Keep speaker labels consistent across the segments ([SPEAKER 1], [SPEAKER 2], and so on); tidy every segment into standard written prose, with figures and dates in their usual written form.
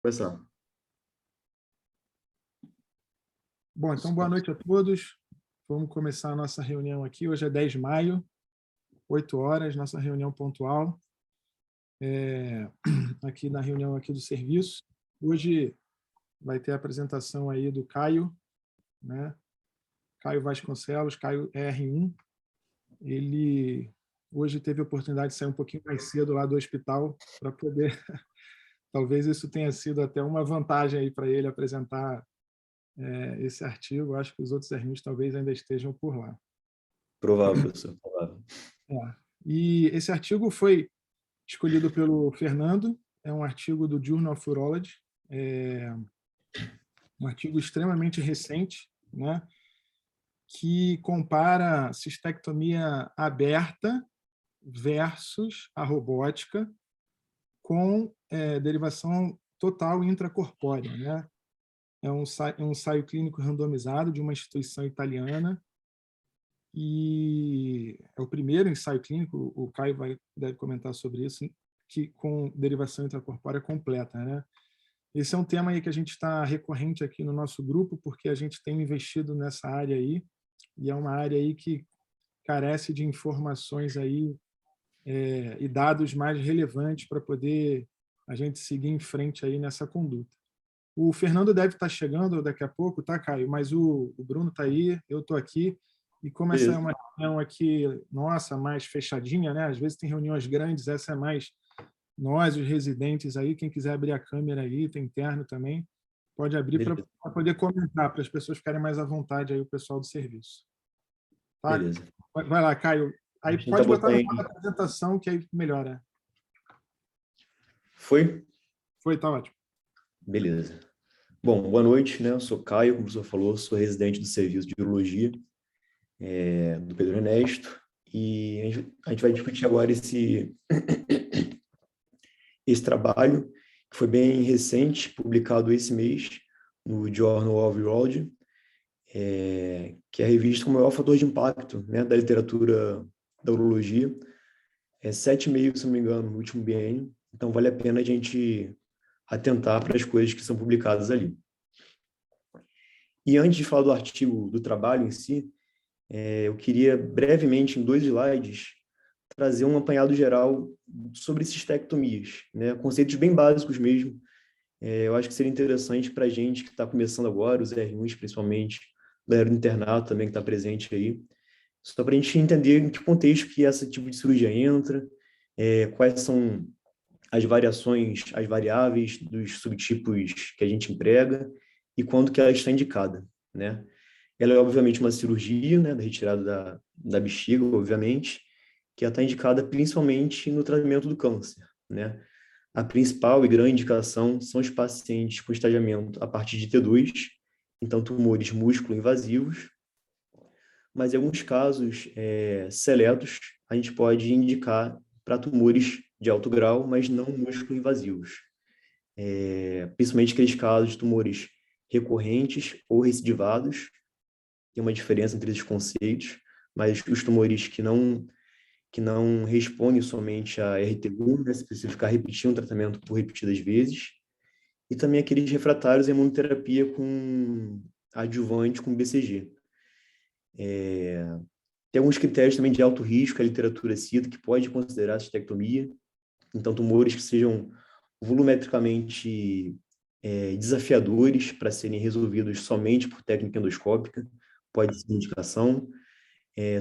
[SPEAKER 1] Começar.
[SPEAKER 2] Bom, então boa noite a todos. Vamos começar a nossa reunião aqui. Hoje é 10 de maio, 8 horas, nossa reunião pontual. Aqui na reunião aqui do serviço. Hoje vai ter a apresentação aí do Caio, né? Caio Vasconcelos, Caio R1. Ele hoje teve a oportunidade de sair um pouquinho mais cedo lá do hospital para poder... Talvez isso tenha sido até uma vantagem aí para ele apresentar esse artigo. Acho que os outros R1s talvez ainda estejam por lá.
[SPEAKER 1] Provável, professor, provável.
[SPEAKER 2] E esse artigo foi escolhido pelo Fernando, é um artigo do Journal of Urology, um artigo extremamente recente, né, que compara cistectomia aberta versus a robótica com derivação total intracorpórea, né? É um ensaio clínico randomizado de uma instituição italiana e é o primeiro ensaio clínico, o Caio deve comentar sobre isso, que com derivação intracorpórea completa, né? Esse é um tema aí que a gente está recorrente aqui no nosso grupo, porque a gente tem investido nessa área aí, e é uma área aí que carece de informações aí e dados mais relevantes para poder a gente seguir em frente aí nessa conduta. O Fernando deve estar chegando daqui a pouco, tá, Caio? Mas o Bruno está aí, eu estou aqui. E como essa é uma reunião aqui, nossa, mais fechadinha, né? Às vezes tem reuniões grandes, essa é mais nós, os residentes aí. Quem quiser abrir a câmera aí, tem interno também, pode abrir para poder comentar, para as pessoas ficarem mais à vontade aí, o pessoal do serviço. Tá?
[SPEAKER 1] Beleza.
[SPEAKER 2] Vai lá, Caio. Aí pode botar na apresentação, que aí melhora.
[SPEAKER 1] Foi?
[SPEAKER 2] Foi, tá ótimo.
[SPEAKER 1] Beleza. Bom, boa noite, né? Eu sou Caio, como o professor falou, sou residente do Serviço de Urologia do Pedro Ernesto, e a gente vai discutir agora esse trabalho, que foi bem recente, publicado esse mês, no Journal of Urology, que é a revista com o maior fator de impacto, né, da literatura da urologia. 7,5, se não me engano, no último biênio. Então, vale a pena a gente atentar para as coisas que são publicadas ali. E antes de falar do artigo, do trabalho em si, eu queria brevemente, em 2 slides, trazer um apanhado geral sobre cistectomias, né? Conceitos bem básicos mesmo. Eu acho que seria interessante para a gente que está começando agora, os R1s principalmente, a galera do internato também que está presente aí, só para a gente entender em que contexto que esse tipo de cirurgia entra, quais são as variações, as variáveis dos subtipos que a gente emprega e quando que ela está indicada, né? Ela é, obviamente, uma cirurgia, né, da retirada da bexiga, obviamente, que ela está indicada principalmente no tratamento do câncer, né? A principal e grande indicação são os pacientes com estadiamento a partir de T2, então tumores músculo-invasivos, mas em alguns casos seletos, a gente pode indicar para tumores de alto grau, mas não músculo-invasivos. Principalmente aqueles casos de tumores recorrentes ou recidivados, tem uma diferença entre esses conceitos, mas os tumores que não respondem somente a RT1, né, se precisa ficar repetindo o tratamento por repetidas vezes, e também aqueles refratários à imunoterapia com adjuvante com BCG. Tem alguns critérios também de alto risco que a literatura cita, que pode considerar a cistectomia. Então, tumores que sejam volumetricamente desafiadores para serem resolvidos somente por técnica endoscópica, pode ser uma indicação.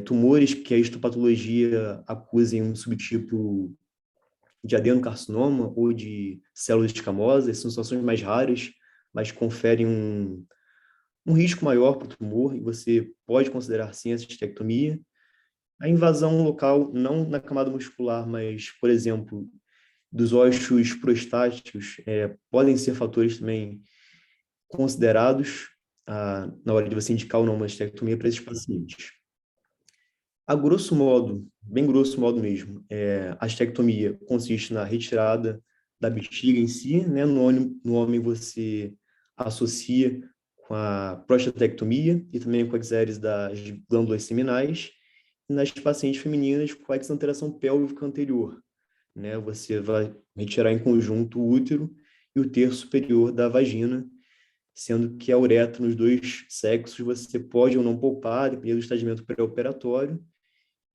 [SPEAKER 1] Tumores que a histopatologia acusem um subtipo de adenocarcinoma ou de células escamosas, são situações mais raras, mas conferem um risco maior para o tumor, e você pode considerar sim a cistectomia. A invasão local, não na camada muscular, mas, por exemplo, dos ossos prostáticos, podem ser fatores também considerados na hora de você indicar ou não uma mastectomia para esses pacientes. A grosso modo, bem grosso modo mesmo, a mastectomia consiste na retirada da bexiga em si, né? No homem você associa com a prostatectomia e também com a exérese das glândulas seminais, e nas pacientes femininas com a exanteração pélvica anterior, né? Você vai retirar em conjunto o útero e o terço superior da vagina, sendo que a uretra nos dois sexos você pode ou não poupar, dependendo do estadiamento pré-operatório,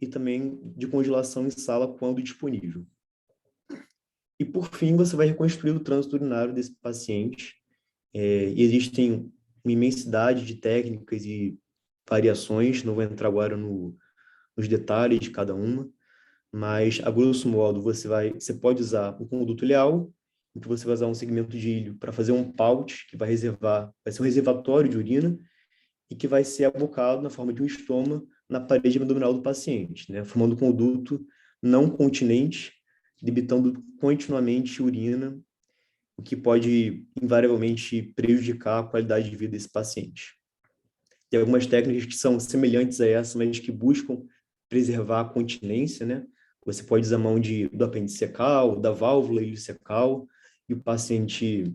[SPEAKER 1] e também de congelação em sala quando disponível. E, por fim, você vai reconstruir o trânsito urinário desse paciente. E existem uma imensidade de técnicas e variações, não vou entrar agora nos detalhes de cada uma, mas, a grosso modo, você pode usar o conduto ileal, em que você vai usar um segmento de ilho para fazer um pouch, que vai ser um reservatório de urina, e que vai ser abocado na forma de um estoma na parede abdominal do paciente, né, formando um conduto não continente, debitando continuamente urina, o que pode, invariavelmente, prejudicar a qualidade de vida desse paciente. Tem algumas técnicas que são semelhantes a essa, mas que buscam preservar a continência, né? Você pode usar a mão do apêndice secal, da válvula ileocecal, e o paciente,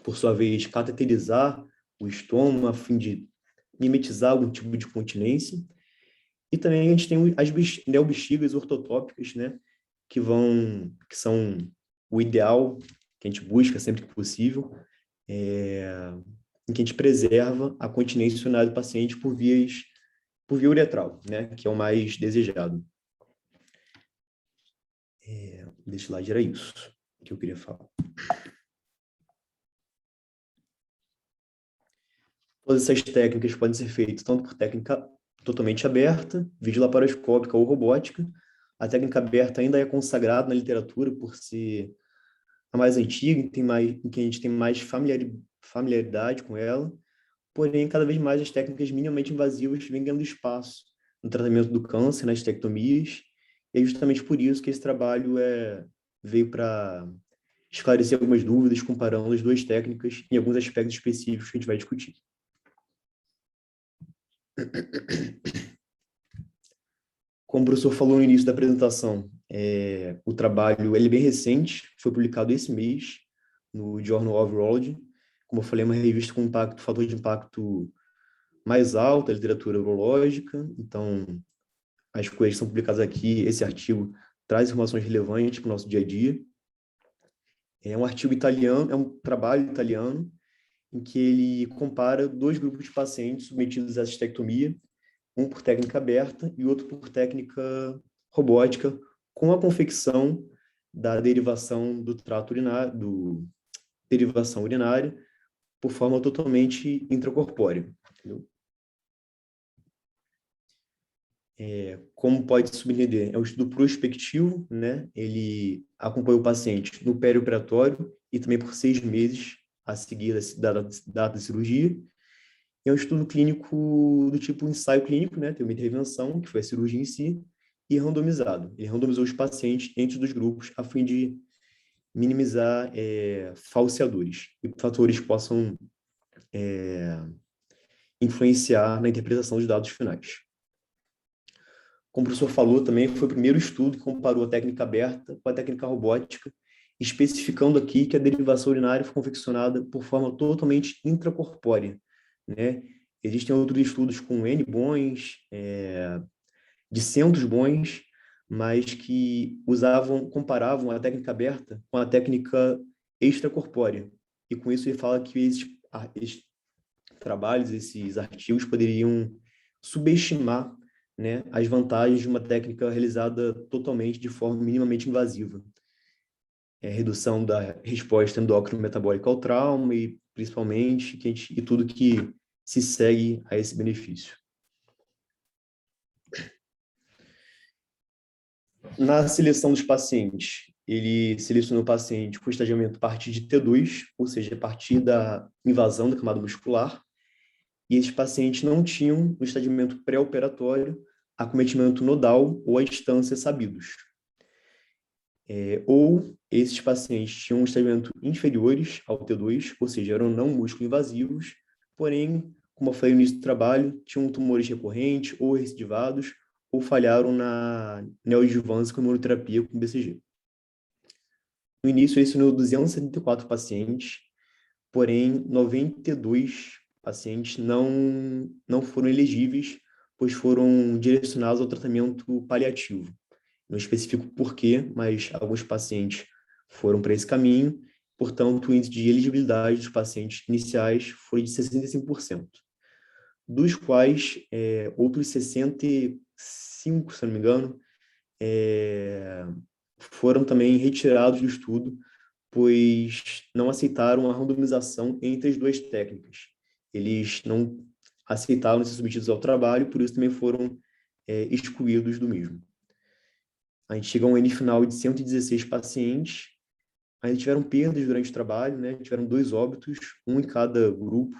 [SPEAKER 1] por sua vez, cateterizar o estômago a fim de mimetizar algum tipo de continência. E também a gente tem as neobexigas ortotópicas, né? Que são o ideal que a gente busca sempre que possível, em que a gente preserva a continência urinária do paciente por via uretral, né? Que é o mais desejado. Desse slide era isso que eu queria falar. Todas essas técnicas podem ser feitas tanto por técnica totalmente aberta, videolaparoscópica ou robótica. A técnica aberta ainda é consagrada na literatura por ser a mais antiga, em que a gente tem mais familiaridade com ela. Porém, cada vez mais as técnicas minimamente invasivas vêm ganhando espaço no tratamento do câncer, nas esteectomias, e é justamente por isso que esse trabalho veio para esclarecer algumas dúvidas, comparando as duas técnicas em alguns aspectos específicos que a gente vai discutir. Como o professor falou no início da apresentação, o trabalho ele é bem recente, foi publicado esse mês no Journal of Urology. Como eu falei, é uma revista com fator de impacto mais alto, a literatura urológica. Então, as coisas que são publicadas aqui, esse artigo traz informações relevantes para o nosso dia a dia. É um artigo italiano, é um trabalho italiano, em que ele compara dois grupos de pacientes submetidos à cistectomia, um por técnica aberta e outro por técnica robótica, com a confecção da derivação do trato urinário, derivação urinária, por forma totalmente intracorpórea. Entendeu? Como pode se subentender? É um estudo prospectivo, né? Ele acompanha o paciente no perioperatório e também por 6 meses a seguir da data de cirurgia. É um estudo clínico do tipo ensaio clínico, né? Tem uma intervenção, que foi a cirurgia em si, e randomizado. Ele randomizou os pacientes entre os dois grupos a fim de minimizar falseadores e fatores que possam influenciar na interpretação dos dados finais. Como o professor falou também, foi o primeiro estudo que comparou a técnica aberta com a técnica robótica, especificando aqui que a derivação urinária foi confeccionada por forma totalmente intracorpórea, né? Existem outros estudos com N bons, de centos bons, mas que comparavam a técnica aberta com a técnica extracorpórea. E com isso ele fala que esses trabalhos, esses artigos poderiam subestimar, né, as vantagens de uma técnica realizada totalmente de forma minimamente invasiva. Redução da resposta endócrino-metabólica ao trauma e, principalmente, e tudo que se segue a esse benefício. Na seleção dos pacientes, ele selecionou o paciente com estadiamento a partir de T2, ou seja, a partir da invasão da camada muscular, e esses pacientes não tinham, no estadiamento pré-operatório, acometimento nodal ou a distância sabidos. Ou esses pacientes tinham um estadiamento inferiores ao T2, ou seja, eram não músculo invasivos, porém, como eu falei no início do trabalho, tinham tumores recorrentes ou recidivados, ou falharam na neoadjuvância com imunoterapia com BCG. No início, ele selecionou 274 pacientes, porém, 92 pacientes não foram elegíveis, pois foram direcionados ao tratamento paliativo. Não especifico por quê, mas alguns pacientes foram para esse caminho portanto, o índice de elegibilidade dos pacientes iniciais foi de 65%, dos quais outros 65, se não me engano, foram também retirados do estudo, pois não aceitaram a randomização entre as duas técnicas. Eles não aceitaram ser submetidos ao trabalho, por isso também foram excluídos do mesmo. A gente chega a um N final de 116 pacientes, ainda tiveram perdas durante o trabalho, né? Tiveram 2 óbitos, um em cada grupo.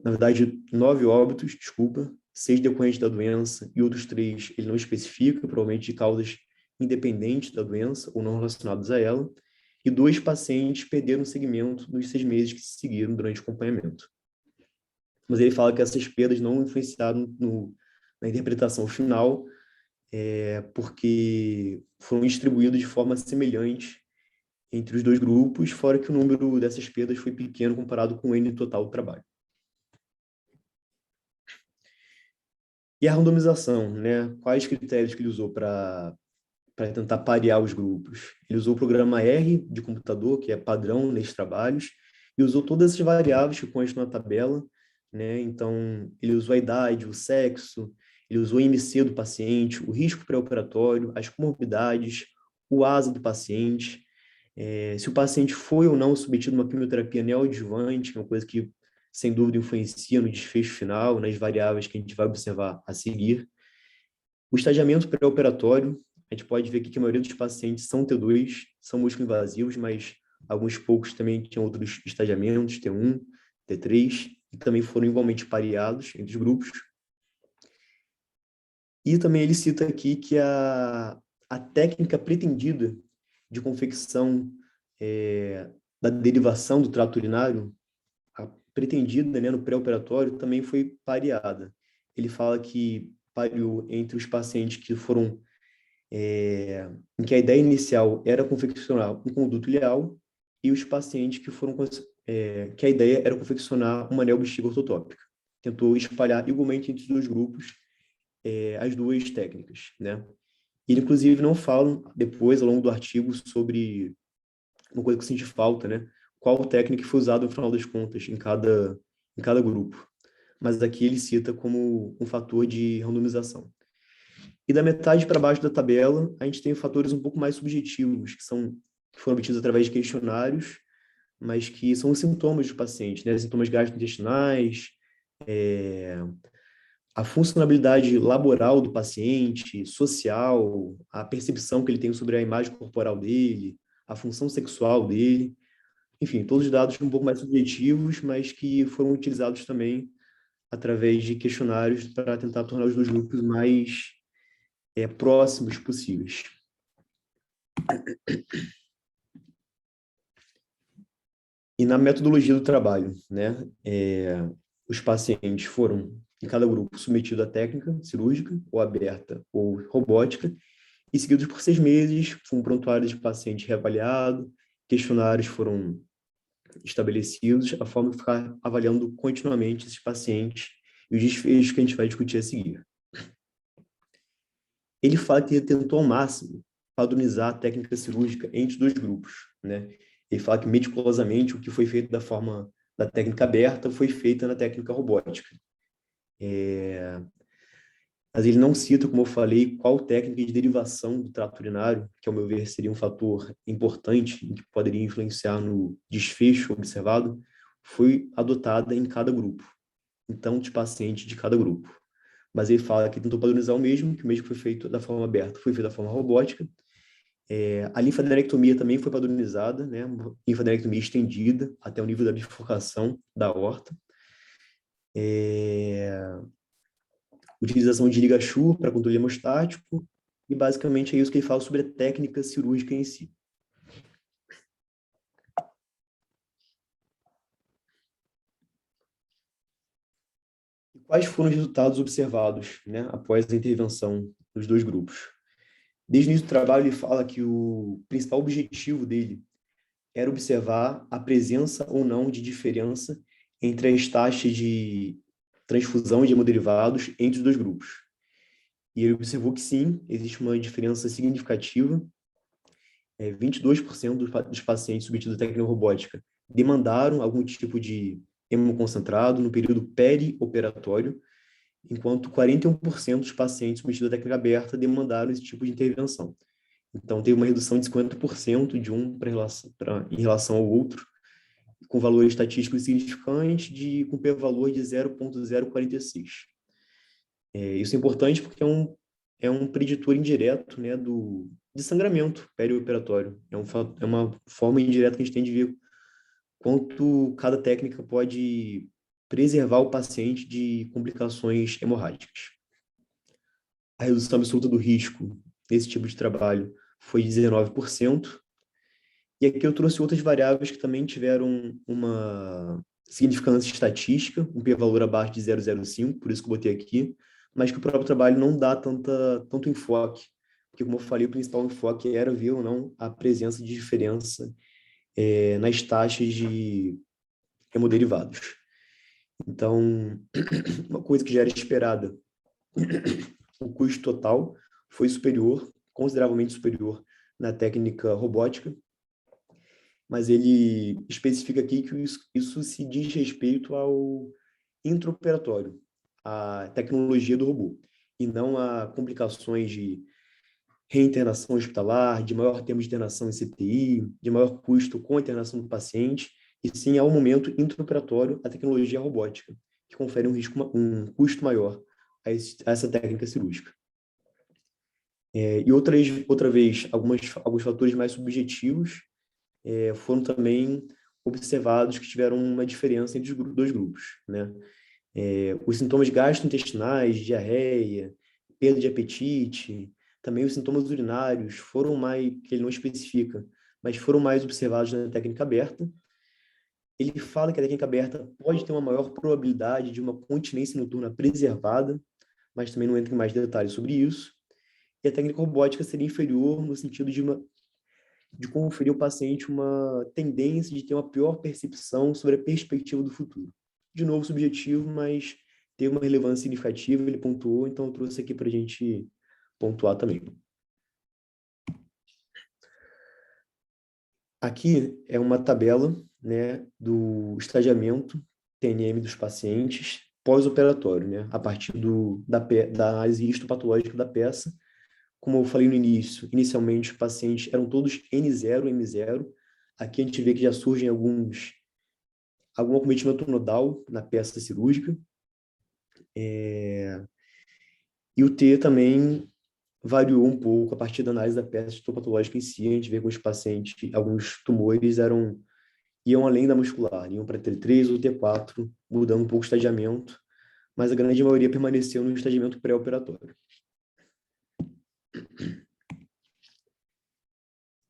[SPEAKER 1] Na verdade, 9 óbitos, desculpa, 6 decorrentes da doença e outros 3 ele não especifica, provavelmente de causas independentes da doença ou não relacionadas a ela. E 2 pacientes perderam o segmento nos 6 meses que se seguiram durante o acompanhamento. Mas ele fala que essas perdas não influenciaram na interpretação final, porque foram distribuídos de forma semelhante entre os 2 grupos, fora que o número dessas perdas foi pequeno comparado com o N total do trabalho. E a randomização, né? Quais critérios que ele usou para tentar parear os grupos? Ele usou o programa R de computador, que é padrão nesses trabalhos, e usou todas essas variáveis que constam na tabela, né? Então, ele usou a idade, o sexo, ele usou o IMC do paciente, o risco pré-operatório, as comorbidades, o ASA do paciente, se o paciente foi ou não submetido a uma quimioterapia neoadjuvante, que é uma coisa que, sem dúvida, influencia no desfecho final, nas variáveis que a gente vai observar a seguir. O estadiamento pré-operatório, a gente pode ver aqui que a maioria dos pacientes são T2, são músculo-invasivos, mas alguns poucos também tinham outros estadiamentos, T1, T3, e também foram igualmente pareados entre os grupos. E também ele cita aqui que a técnica pretendida de confecção da derivação do trato urinário, a pretendida, né, no pré-operatório, também foi pareada. Ele fala que pareou entre os pacientes que foram, em que a ideia inicial era confeccionar um conduto ileal, e os pacientes que foram, que a ideia era confeccionar uma anel-bexiga ortotópica. Tentou espalhar igualmente entre os 2 grupos as 2 técnicas, né? Ele, inclusive, não fala depois, ao longo do artigo, sobre uma coisa que eu senti falta, né? Qual técnica foi usada no final das contas em cada grupo. Mas aqui ele cita como um fator de randomização. E da metade para baixo da tabela, a gente tem fatores um pouco mais subjetivos, que foram obtidos através de questionários, mas que são os sintomas do paciente, né? Sintomas gastrointestinais, a funcionalidade laboral do paciente, social, a percepção que ele tem sobre a imagem corporal dele, a função sexual dele, enfim, todos os dados um pouco mais subjetivos, mas que foram utilizados também através de questionários para tentar tornar os 2 grupos mais próximos possíveis. E na metodologia do trabalho, né, os pacientes foram, em cada grupo, submetidos à técnica cirúrgica, ou aberta, ou robótica, e seguidos por 6 meses, com um prontuário de paciente reavaliado, questionários foram estabelecidos, a forma de ficar avaliando continuamente esses pacientes e os desfechos que a gente vai discutir a seguir. Ele fala que ele tentou ao máximo padronizar a técnica cirúrgica entre os 2 grupos, né? Ele fala que meticulosamente o que foi feito da técnica aberta foi feito na técnica robótica. Mas ele não cita, como eu falei, qual técnica de derivação do trato urinário, que ao meu ver seria um fator importante e que poderia influenciar no desfecho observado, foi adotada em cada grupo. Então, de paciente de cada grupo. Mas ele fala que tentou padronizar o mesmo que foi feito da forma aberta foi feito da forma robótica. A linfadenectomia também foi padronizada, né? Linfadenectomia estendida até o nível da bifurcação da aorta. Utilização de ligature para controle hemostático, e basicamente é isso que ele fala sobre a técnica cirúrgica em si. E quais foram os resultados observados, né, após a intervenção dos 2 grupos? Desde o início do trabalho, ele fala que o principal objetivo dele era observar a presença ou não de diferença entre as taxas de transfusão de hemoderivados entre os 2 grupos. E ele observou que sim, existe uma diferença significativa 22% dos pacientes submetidos à técnica robótica demandaram algum tipo de hemoconcentrado no período perioperatório, enquanto 41% dos pacientes submetidos à técnica aberta demandaram esse tipo de intervenção. Então, teve uma redução de 50% de um em relação ao outro, com valores estatísticos significantes, com p-valor de 0,046. Isso é importante porque é um preditor indireto, né, de sangramento perioperatório. É uma forma indireta que a gente tem de ver quanto cada técnica pode preservar o paciente de complicações hemorrágicas. A redução absoluta do risco nesse tipo de trabalho foi de 19%. E aqui eu trouxe outras variáveis que também tiveram uma significância estatística, um p-valor abaixo de 0,05, por isso que eu botei aqui, mas que o próprio trabalho não dá tanto enfoque, porque, como eu falei, o principal enfoque era ver ou não a presença de diferença nas taxas de hemoderivados. Então, uma coisa que já era esperada, o custo total foi superior, consideravelmente superior, na técnica robótica, mas ele especifica aqui que isso se diz respeito ao intraoperatório, à tecnologia do robô, e não a complicações de reinternação hospitalar, de maior tempo de internação em CTI, de maior custo com a internação do paciente, e sim ao momento intraoperatório, a tecnologia robótica, que confere um custo maior a essa técnica cirúrgica. E outra vez, alguns fatores mais subjetivos foram também observados que tiveram uma diferença entre os dois grupos, né? Os sintomas gastrointestinais, diarreia, perda de apetite, também os sintomas urinários foram mais, que ele não especifica, mas foram mais observados na técnica aberta. Ele fala que a técnica aberta pode ter uma maior probabilidade de uma continência noturna preservada, mas também não entra em mais detalhes sobre isso. E a técnica robótica seria inferior no sentido de conferir ao paciente uma tendência de ter uma pior percepção sobre a perspectiva do futuro. De novo, subjetivo, mas teve uma relevância significativa, ele pontuou, então eu trouxe aqui para a gente pontuar também. Aqui é uma tabela, né, do estadiamento TNM dos pacientes pós-operatório, né, a partir da análise histopatológica da peça. Como eu falei no início, inicialmente os pacientes eram todos N0, M0. Aqui a gente vê que já surgem algum acometimento nodal na peça cirúrgica. E o T também variou um pouco a partir da análise da peça histopatológica em si. A gente vê que os pacientes, alguns tumores iam além da muscular, iam para T3 ou T4, mudando um pouco o estadiamento, mas a grande maioria permaneceu no estadiamento pré-operatório.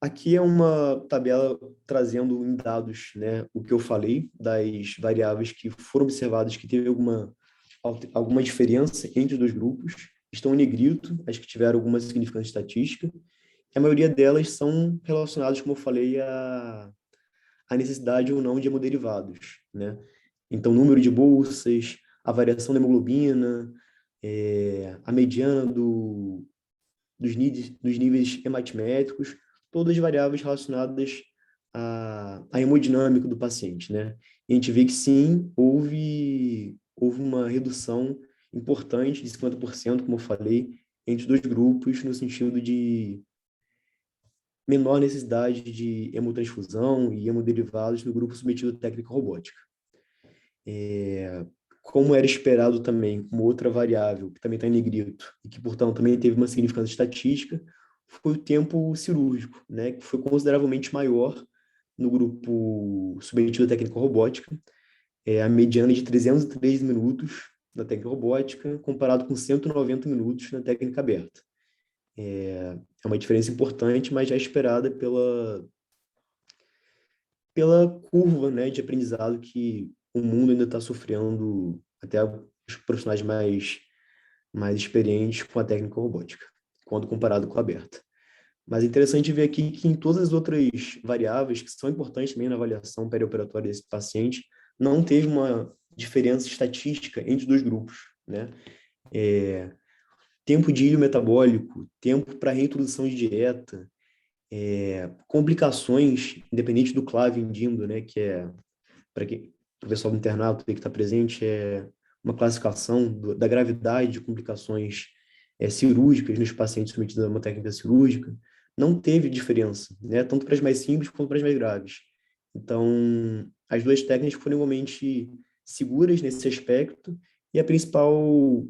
[SPEAKER 1] Aqui é uma tabela trazendo em dados, né, o que eu falei das variáveis que foram observadas que teve alguma diferença entre os dois grupos. Estão em negrito, as que tiveram alguma significância estatística. A maioria delas são relacionadas, como eu falei, à necessidade ou não de hemoderivados, né? Então, número de bolsas, a variação da hemoglobina, a mediana dos níveis hematimétricos, todas variáveis relacionadas à hemodinâmica do paciente, né? E a gente vê que sim, houve uma redução importante de 50%, como eu falei, entre os dois grupos, no sentido de menor necessidade de hemotransfusão e hemoderivados no grupo submetido à técnica robótica. Como era esperado também, uma outra variável, que também está em negrito, e que, portanto, também teve uma significância estatística, foi o tempo cirúrgico, né, que foi consideravelmente maior no grupo submetido à técnica robótica, a mediana de 303 minutos na técnica robótica, comparado com 190 minutos na técnica aberta. É uma diferença importante, mas já esperada pela curva, né, de aprendizado que o mundo ainda está sofrendo, até os profissionais mais experientes com a técnica robótica, quando comparado com a aberta. Mas é interessante ver aqui que em todas as outras variáveis, que são importantes também na avaliação perioperatória desse paciente, não teve uma diferença estatística entre os dois grupos, né? Tempo de ilho metabólico, tempo para reintrodução de dieta, Complicações, independente do CLAVE Dindo, né, que é, para o pessoal do internato que está presente, é uma classificação da gravidade de complicações cirúrgicas nos pacientes submetidos a uma técnica cirúrgica, não teve diferença, né, tanto para as mais simples quanto para as mais graves. Então, as duas técnicas foram igualmente seguras nesse aspecto, e a principal, o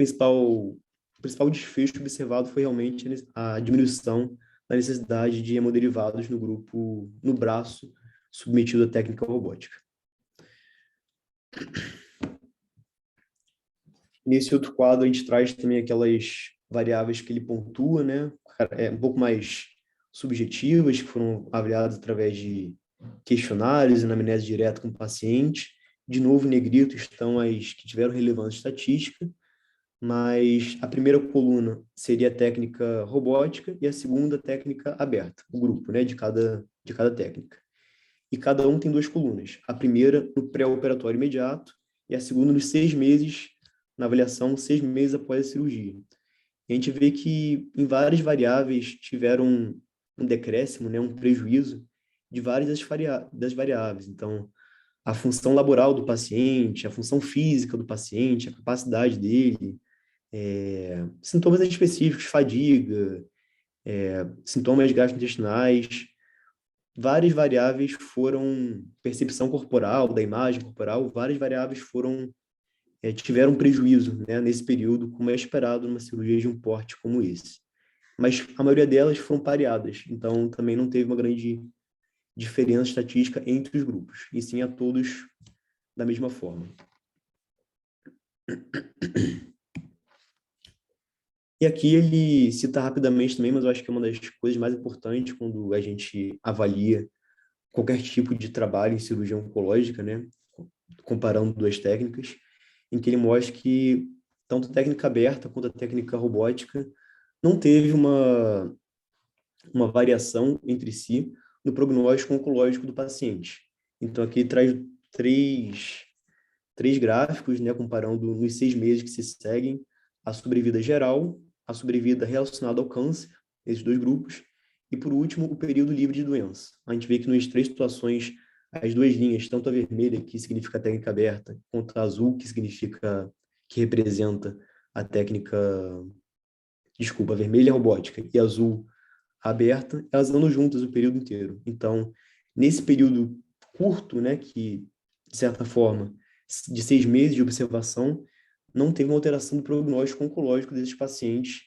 [SPEAKER 1] principal desfecho observado foi realmente a diminuição da necessidade de hemoderivados no grupo, no braço, submetido à técnica robótica. Nesse outro quadro, a gente traz também aquelas variáveis que ele pontua, né? Um pouco mais subjetivas, que foram avaliadas através de questionários, anamnese direta com o paciente. De novo, em negrito estão as que tiveram relevância estatística, mas a primeira coluna seria a técnica robótica e a segunda técnica aberta, o grupo, né, de cada técnica. E cada um tem duas colunas. A primeira no pré-operatório imediato e a segunda nos 6 meses, na avaliação, 6 meses após a cirurgia. E a gente vê que em várias variáveis tiveram um decréscimo, né, um prejuízo de várias das variáveis. Então, a função laboral do paciente, a função física do paciente, a capacidade dele, sintomas específicos, fadiga, sintomas gastrointestinais, várias variáveis foram, percepção corporal, da imagem corporal, várias variáveis tiveram prejuízo, né, nesse período, como é esperado numa cirurgia de um porte como esse. Mas a maioria delas foram pareadas, então também não teve uma grande diferença estatística entre os grupos, e sim a todos da mesma forma. E aqui ele cita rapidamente também, mas eu acho que é uma das coisas mais importantes quando a gente avalia qualquer tipo de trabalho em cirurgia oncológica, né, comparando duas técnicas, em que ele mostra que tanto a técnica aberta quanto a técnica robótica não teve uma variação entre si no prognóstico oncológico do paciente. Então, aqui ele traz três gráficos, né, comparando nos 6 meses que se seguem a sobrevida geral, a sobrevida relacionada ao câncer, esses dois grupos, e, por último, o período livre de doença. A gente vê que nas 3 situações, as duas linhas, tanto a vermelha, que significa a técnica aberta, quanto a azul, que representa a técnica, desculpa, a vermelha é robótica e a azul aberta, elas andam juntas o período inteiro. Então, nesse período curto, né, que, de certa forma, de 6 meses de observação, não teve uma alteração do prognóstico oncológico desses pacientes,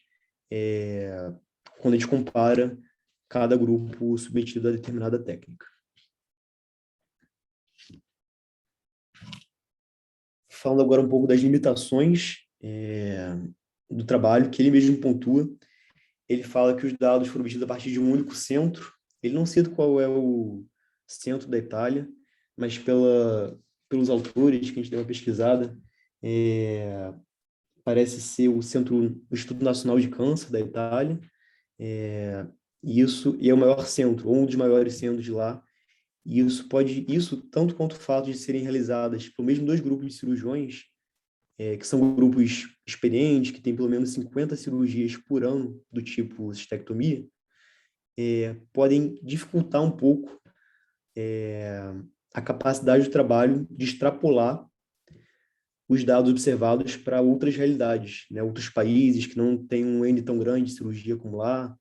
[SPEAKER 1] quando a gente compara cada grupo submetido a determinada técnica. Falando agora um pouco das limitações do trabalho, que ele mesmo pontua, ele fala que os dados foram obtidos a partir de um único centro. Ele não cita qual é o centro da Itália, mas pelos autores que a gente deu uma pesquisada, parece ser o Instituto Nacional de Câncer da Itália, e é o maior centro, ou um dos maiores centros de lá. E isso tanto quanto o fato de serem realizadas pelo mesmo 2 grupos de cirurgiões, que são grupos experientes, que têm pelo menos 50 cirurgias por ano do tipo cistectomia, podem dificultar um pouco a capacidade do trabalho de extrapolar os dados observados para outras realidades, né? Outros países que não têm um N tão grande de cirurgia como lá,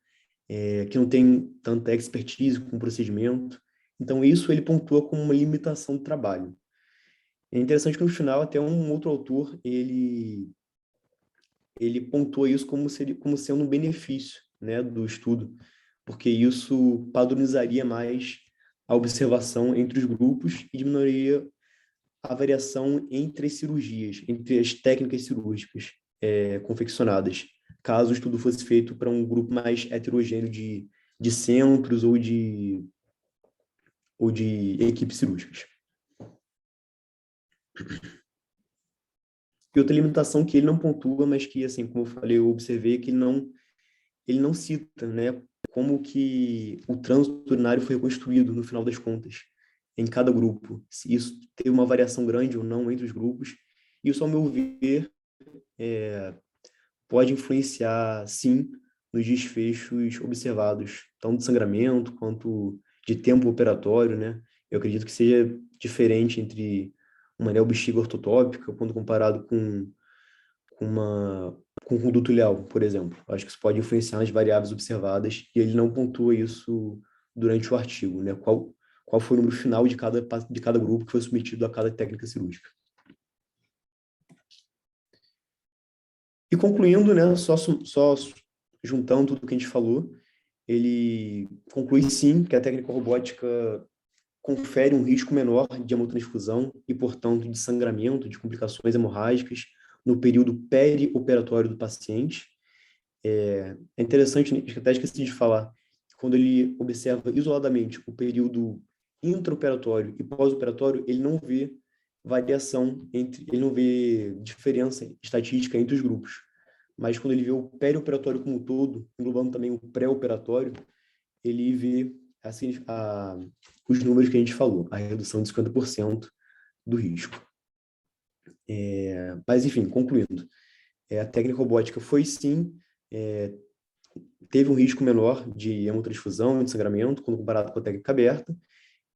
[SPEAKER 1] que não tem tanta expertise com o procedimento. Então, isso ele pontua como uma limitação do trabalho. É interessante que no final até um outro autor ele pontua isso como sendo um benefício, né, do estudo, porque isso padronizaria mais a observação entre os grupos e diminuiria a variação entre as cirurgias, entre as técnicas cirúrgicas confeccionadas, caso o estudo fosse feito para um grupo mais heterogêneo de centros ou de equipes cirúrgicas. E outra limitação que ele não pontua, mas que, assim, como eu falei, eu observei que ele não cita, né, como que o trânsito urinário foi reconstruído no final das contas, em cada grupo, se isso teve uma variação grande ou não entre os grupos. Isso, ao meu ver, pode influenciar, sim, nos desfechos observados, tanto de sangramento quanto de tempo operatório, né? Eu acredito que seja diferente entre uma neobexiga ortotópica quando comparado com conduto ileal, por exemplo. Acho que isso pode influenciar nas variáveis observadas e ele não pontua isso durante o artigo, né? Qual foi o número final de cada grupo que foi submetido a cada técnica cirúrgica. E concluindo, né, só juntando tudo que a gente falou, ele conclui sim que a técnica robótica confere um risco menor de hemotransfusão e, portanto, de sangramento, de complicações hemorrágicas no período perioperatório do paciente. É interessante, né, até esqueci de falar, quando ele observa isoladamente o período intraoperatório e pós-operatório, ele não vê variação ele não vê diferença estatística entre os grupos. Mas quando ele vê o perioperatório como um todo, englobando também o pré-operatório, ele vê assim, os números que a gente falou, a redução de 50% do risco. Mas, enfim, concluindo, a técnica robótica foi sim, teve um risco menor de hemotransfusão e de sangramento quando comparado com a técnica aberta,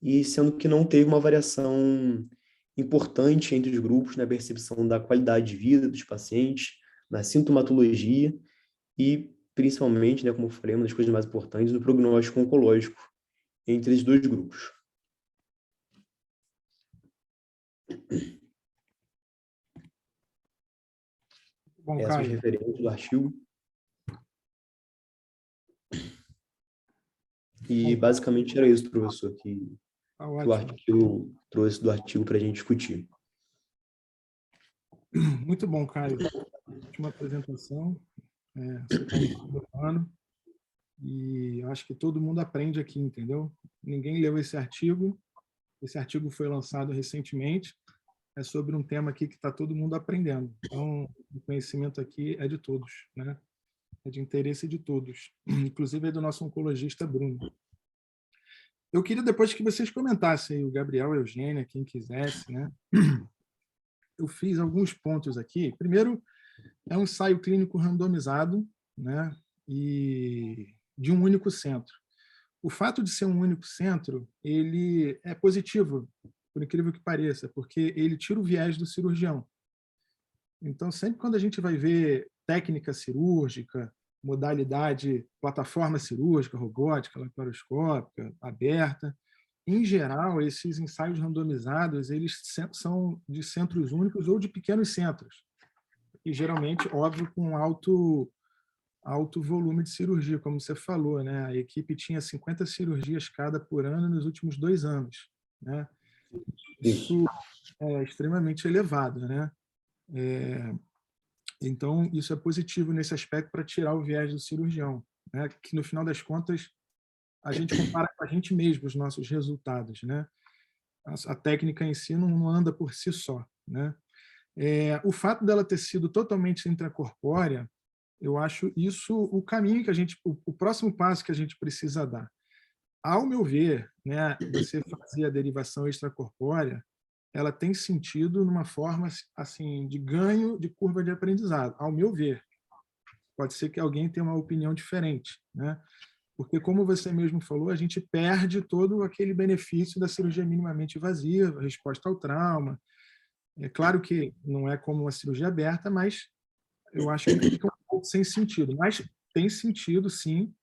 [SPEAKER 1] e sendo que não teve uma variação importante entre os grupos na percepção da qualidade de vida dos pacientes, na sintomatologia e, principalmente, né, como eu falei, uma das coisas mais importantes, no prognóstico oncológico entre esses dois grupos.
[SPEAKER 2] Bom,
[SPEAKER 1] essas
[SPEAKER 2] Caio,
[SPEAKER 1] referências do artigo. E, basicamente, era isso, professor, que o artigo trouxe do artigo para a gente discutir.
[SPEAKER 2] Muito bom, Caio. Última apresentação. Você está no segundo ano e acho que todo mundo aprende aqui, entendeu? Ninguém leu esse artigo. Esse artigo foi lançado recentemente. É sobre um tema aqui que está todo mundo aprendendo. Então, o conhecimento aqui é de todos, né? É de interesse de todos, inclusive é do nosso oncologista Bruno. Eu queria depois que vocês comentassem, o Gabriel, a Eugênia, quem quisesse, né? Eu fiz alguns pontos aqui. Primeiro, é um ensaio clínico randomizado, né? E de um único centro. O fato de ser um único centro, ele é positivo, por incrível que pareça, porque ele tira o viés do cirurgião. Então, sempre quando a gente vai ver técnica cirúrgica, modalidade, plataforma cirúrgica, robótica, laparoscópica, aberta, em geral, esses ensaios randomizados, eles são de centros únicos ou de pequenos centros. E, geralmente, óbvio, com alto volume de cirurgia, como você falou, né? A equipe tinha 50 cirurgias cada por ano nos últimos 2 anos, né? Isso é extremamente elevado, né? Então, isso é positivo nesse aspecto para tirar o viés do cirurgião, né? Que, no final das contas, a gente compara com a gente mesmo os nossos resultados, né? A técnica em si não anda por si só, né? O fato dela ter sido totalmente intracorpórea, eu acho isso o caminho que o próximo passo que a gente precisa dar. Ao meu ver, né, você fazer a derivação extracorpórea, ela tem sentido numa forma assim de ganho de curva de aprendizado, ao meu ver. Pode ser que alguém tenha uma opinião diferente, né? Porque, como você mesmo falou, a gente perde todo aquele benefício da cirurgia minimamente invasiva, resposta ao trauma. É claro que não é como uma cirurgia aberta, mas eu acho que fica um pouco sem sentido. Mas tem sentido, sim,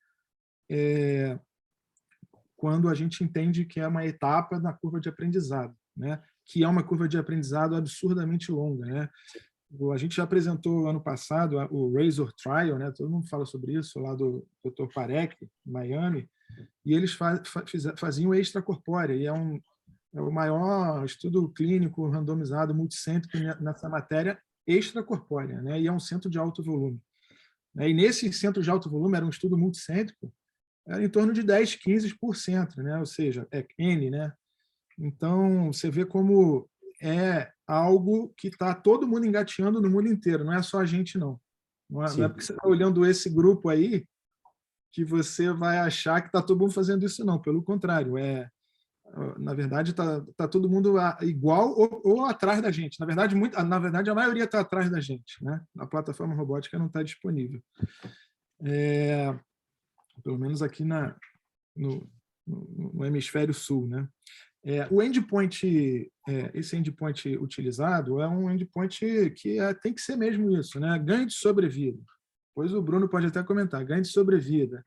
[SPEAKER 2] quando a gente entende que é uma etapa na curva de aprendizado, né? Que é uma curva de aprendizado absurdamente longa, né? A gente já apresentou ano passado o Razor Trial, né? Todo mundo fala sobre isso, lá do Dr. Parekh, em Miami, e eles faziam extracorpórea, e é o maior estudo clínico randomizado multicêntrico nessa matéria extracorpórea, né? E é um centro de alto volume. E nesse centro de alto volume, era um estudo multicêntrico, era em torno de 10, 15%, né? Ou seja, é N, né? Então, você vê como é algo que está todo mundo engateando no mundo inteiro, não é só a gente, não. Não é porque você está olhando esse grupo aí que você vai achar que está todo mundo fazendo isso, não. Pelo contrário, na verdade, tá todo mundo igual ou atrás da gente. Na verdade, a maioria está atrás da gente, né? A plataforma robótica não está disponível. pelo menos aqui no hemisfério sul, né? O endpoint, esse endpoint utilizado é um endpoint que tem que ser mesmo isso, né? Ganho de sobrevida. Pois o Bruno pode até comentar, ganho de sobrevida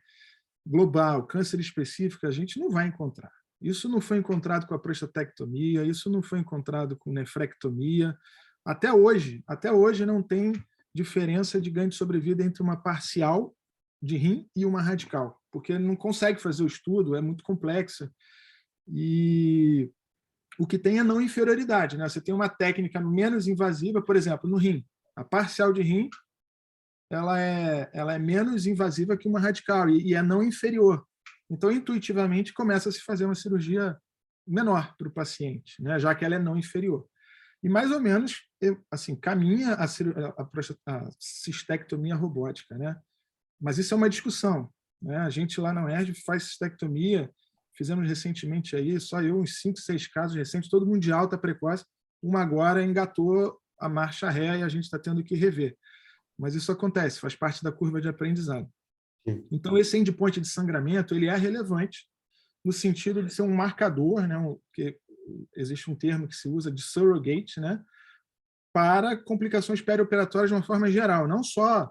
[SPEAKER 2] global, câncer específico, a gente não vai encontrar. Isso não foi encontrado com a prostatectomia, isso não foi encontrado com nefrectomia. Até hoje não tem diferença de ganho de sobrevida entre uma parcial de rim e uma radical, porque não consegue fazer o estudo, é muito complexo. E o que tem é não inferioridade, né? Você tem uma técnica menos invasiva, por exemplo, no rim. A parcial de rim ela é menos invasiva que uma radical e é não inferior. Então, intuitivamente, começa a se fazer uma cirurgia menor para o paciente, né? Já que ela é não inferior. E mais ou menos assim caminha a cistectomia robótica, né? Mas isso é uma discussão, né? A gente lá na UERJ faz cistectomia, fizemos recentemente aí, só eu, uns 5, 6 casos recentes, todo mundo de alta precoce, uma agora engatou a marcha ré e a gente está tendo que rever. Mas isso acontece, faz parte da curva de aprendizado. Então, esse endpoint de sangramento ele é relevante no sentido de ser um marcador, né? Porque existe um termo que se usa de surrogate, né? Para complicações perioperatórias de uma forma geral, não só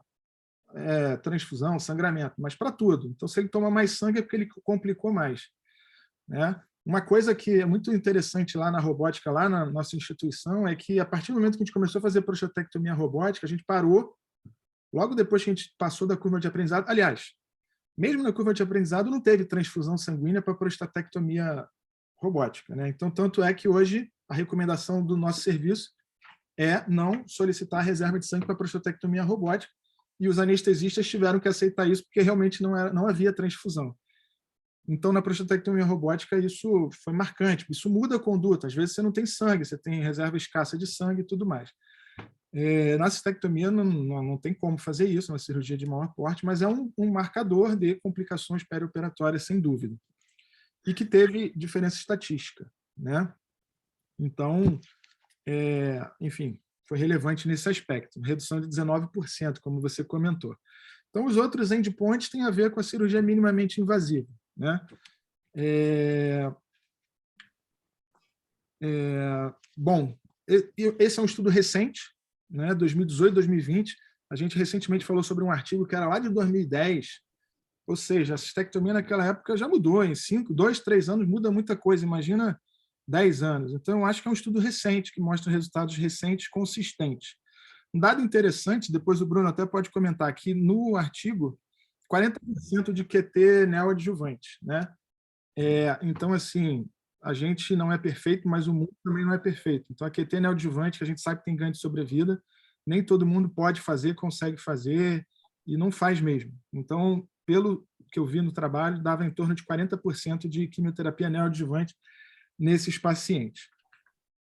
[SPEAKER 2] transfusão, sangramento, mas para tudo. Então, se ele toma mais sangue é porque ele complicou mais, né? Uma coisa que é muito interessante lá na robótica, lá na nossa instituição, é que a partir do momento que a gente começou a fazer prostatectomia robótica, a gente parou, logo depois que a gente passou da curva de aprendizado, aliás, mesmo na curva de aprendizado não teve transfusão sanguínea para prostatectomia robótica, né? Então, tanto é que hoje a recomendação do nosso serviço é não solicitar reserva de sangue para prostatectomia robótica, e os anestesistas tiveram que aceitar isso porque realmente não havia transfusão. Então, na prostatectomia robótica, isso foi marcante. Isso muda a conduta. Às vezes, você não tem sangue, você tem reserva escassa de sangue e tudo mais. Na cistectomia, não tem como fazer isso, na cirurgia de maior porte, mas é um marcador de complicações perioperatórias, sem dúvida. E que teve diferença estatística, né? Então, enfim, foi relevante nesse aspecto. Redução de 19%, como você comentou. Então, os outros endpoints têm a ver com a cirurgia minimamente invasiva, né? Bom, esse é um estudo recente, né? 2018, 2020. A gente recentemente falou sobre um artigo que era lá de 2010, ou seja, a cistectomia naquela época já mudou. Em 2, 3 anos muda muita coisa, imagina 10 anos. Então, eu acho que é um estudo recente, que mostra resultados recentes consistentes. Um dado interessante, depois o Bruno até pode comentar aqui, no artigo, 40% de QT neoadjuvante, né? Então, assim, a gente não é perfeito, mas o mundo também não é perfeito. Então, a QT neoadjuvante, que a gente sabe que tem ganho de sobrevida, nem todo mundo pode fazer, consegue fazer, e não faz mesmo. Então, pelo que eu vi no trabalho, dava em torno de 40% de quimioterapia neoadjuvante nesses pacientes.